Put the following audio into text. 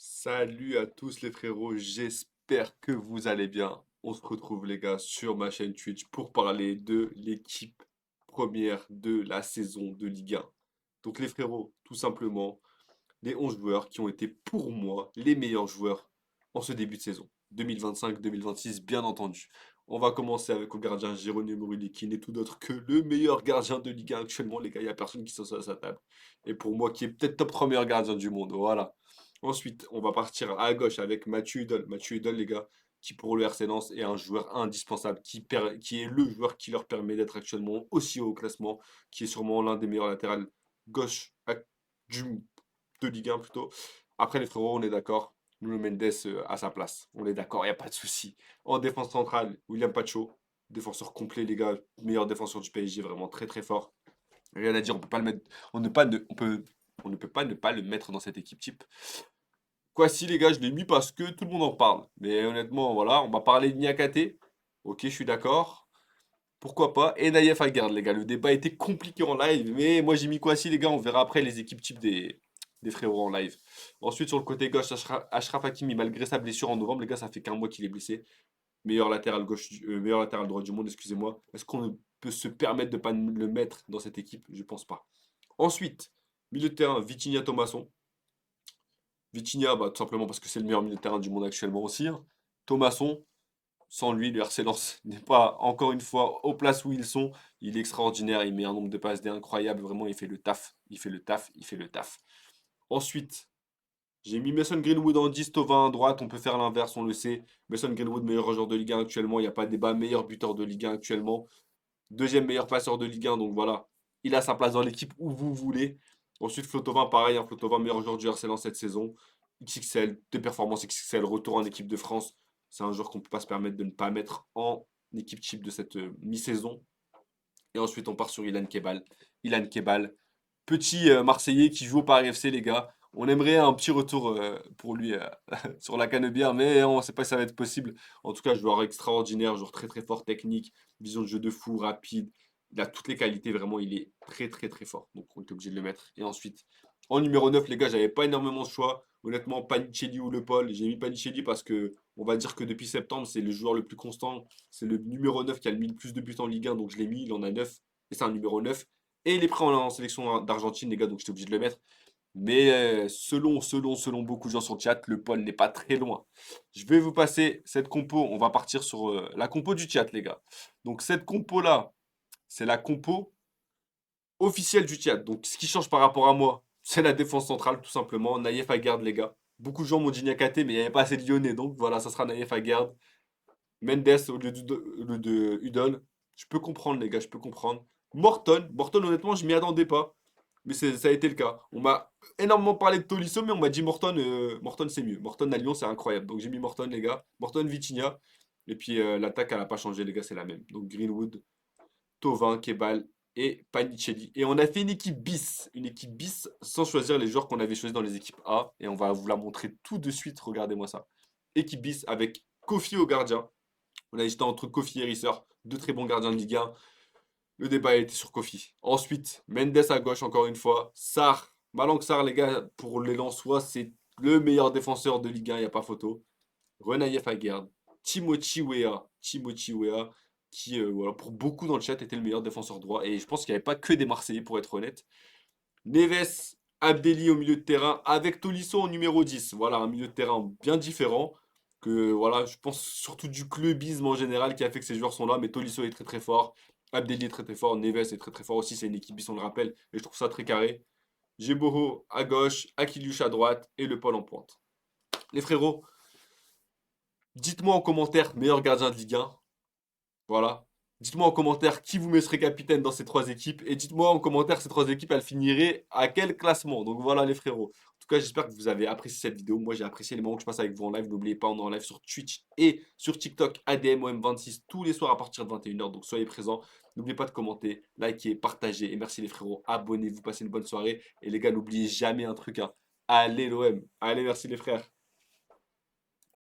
Salut à tous les frérots, j'espère que vous allez bien. On se retrouve les gars sur ma chaîne Twitch pour parler de l'équipe première de la saison de Ligue 1. Donc les frérots, tout simplement, les 11 joueurs qui ont été pour moi les meilleurs joueurs en ce début de saison. 2025-2026 bien entendu. On va commencer avec le gardien Jérôme Rulli qui n'est tout d'autre que le meilleur gardien de Ligue 1 actuellement les gars. Il n'y a personne qui s'assoit à sa table. Et pour moi qui est peut-être top 3 meilleur gardien du monde. Voilà. Ensuite, on va partir à gauche avec Mathieu Hudol. Mathieu Hudol, les gars, qui pour le RC Lens est un joueur indispensable, qui est le joueur qui leur permet d'être actuellement aussi haut au classement, qui est sûrement l'un des meilleurs latérales gauche du, de Ligue 1 plutôt. Après les frérots, on est d'accord. Nuno Mendes à sa place. On est d'accord, il n'y a pas de souci. En défense centrale, William Pacho, défenseur complet, les gars, meilleur défenseur du PSG, vraiment très très fort. Rien à dire, on peut pas le mettre, on ne peut pas ne pas le mettre dans cette équipe type. Kwasi, les gars, je l'ai mis parce que tout le monde en parle. Mais honnêtement, voilà, on va parler de Niakate. Ok, je suis d'accord. Pourquoi pas? Et Naïef Aguerd, les gars. Le débat était compliqué en live. Mais moi, j'ai mis Kwasi, les gars. On verra après les équipes types des frérots en live. Ensuite, sur le côté gauche, Achraf Hakimi, malgré sa blessure en novembre, les gars, ça fait qu'un mois qu'il est blessé. Meilleur latéral gauche, meilleur latéral droit du monde, excusez-moi. Est-ce qu'on peut se permettre de ne pas le mettre dans cette équipe? Je pense pas. Ensuite, milieu de terrain, Vitinha Thomasson. Vitinha, bah, tout simplement parce que c'est le meilleur milieu de terrain du monde actuellement aussi, hein. Thomasson, sans lui, le RC Lens n'est pas, encore une fois, aux places où ils sont. Il est extraordinaire, il met un nombre de passes incroyable. Vraiment, il fait le taf. Il fait le taf, il fait le taf. Ensuite, j'ai mis Mason Greenwood en 10, Thauvin à droite. On peut faire l'inverse, on le sait. Mason Greenwood, meilleur joueur de Ligue 1 actuellement. Il n'y a pas de débat, meilleur buteur de Ligue 1 actuellement. Deuxième meilleur passeur de Ligue 1, donc voilà. Il a sa place dans l'équipe où vous voulez. Ensuite, Flotovin, pareil, hein, Flotovin, meilleur joueur du RC Lens cette saison. XXL, des performances XXL, retour en équipe de France. C'est un joueur qu'on ne peut pas se permettre de ne pas mettre en équipe type de cette mi-saison. Et ensuite, on part sur Ilan Kebal. Ilan Kebal, petit Marseillais qui joue au Paris FC, les gars. On aimerait un petit retour pour lui sur la canebière, mais on ne sait pas si ça va être possible. En tout cas, joueur extraordinaire, joueur très très fort, technique, vision de jeu de fou, rapide. Il a toutes les qualités, vraiment, il est très très très fort. Donc on est obligé de le mettre. Et ensuite, en numéro 9 les gars, j'avais pas énormément de choix. Honnêtement, Panicelli ou Le Paul. J'ai mis Panicelli parce que on va dire que depuis septembre, c'est le joueur le plus constant. C'est le numéro 9 qui a mis le plus de buts en Ligue 1, donc je l'ai mis, il en a 9. Et c'est un numéro 9. Et il est pris en sélection d'Argentine, les gars, donc j'étais obligé de le mettre. Mais selon beaucoup de gens sur le chat, le Paul n'est pas très loin. Je vais vous passer cette compo. On va partir sur la compo du chat, les gars. Donc cette compo-là, c'est la compo officielle du chat. Donc ce qui change par rapport à moi, c'est la défense centrale, tout simplement. Naïef Aguerd, les gars. Beaucoup de gens m'ont dit Niakate, mais il n'y avait pas assez de Lyonnais. Donc voilà, ça sera Naïef Aguerd. Mendes au lieu de Udol. Je peux comprendre, les gars, je peux comprendre. Morton, honnêtement, je m'y attendais pas. Mais ça a été le cas. On m'a énormément parlé de Tolisso, mais on m'a dit Morton, Morton c'est mieux. Morton à Lyon, c'est incroyable. Donc j'ai mis Morton, les gars. Morton, Vitinha. Et puis l'attaque, elle n'a pas changé, les gars, c'est la même. Donc Greenwood, Thauvin, Kebal et Panicelli. Et on a fait une équipe bis. Une équipe bis sans choisir les joueurs qu'on avait choisis dans les équipes A. Et on va vous la montrer tout de suite. Regardez-moi ça. Équipe bis avec Kofi au gardien. On a hésité entre Kofi et Risser, deux très bons gardiens de Ligue 1. Le débat a été sur Kofi. Ensuite, Mendes à gauche, encore une fois. Sarr, Malang Sarr, les gars, pour les Lensois, c'est le meilleur défenseur de Ligue 1, il n'y a pas photo. Renaïef Aguerd, Timothy Weah, qui, voilà, pour beaucoup dans le chat, était le meilleur défenseur droit. Et je pense qu'il n'y avait pas que des Marseillais, pour être honnête. Neves, Abdelli au milieu de terrain, avec Tolisso en numéro 10. Voilà, un milieu de terrain bien différent. Que voilà, je pense surtout du clubisme en général qui a fait que ces joueurs sont là. Mais Tolisso est très très fort. Abdelli est très très fort. Neves est très très fort aussi. C'est une équipe bis, on le rappelle. Et je trouve ça très carré. Jeboho à gauche, Akiliush à droite et Le Paul en pointe. Les frérots, dites-moi en commentaire meilleur gardien de Ligue 1. Voilà. Dites-moi en commentaire qui vous mettrait capitaine dans ces trois équipes. Et dites-moi en commentaire ces trois équipes, elles finiraient à quel classement. Donc voilà les frérots. En tout cas, j'espère que vous avez apprécié cette vidéo. Moi, j'ai apprécié les moments que je passe avec vous en live. N'oubliez pas, on est en live sur Twitch et sur TikTok, ADMOM26, tous les soirs à partir de 21h. Donc soyez présents. N'oubliez pas de commenter, liker, partager. Et merci les frérots. Abonnez-vous, passez une bonne soirée. Et les gars, n'oubliez jamais un truc, hein. Allez l'OM. Allez, merci les frères.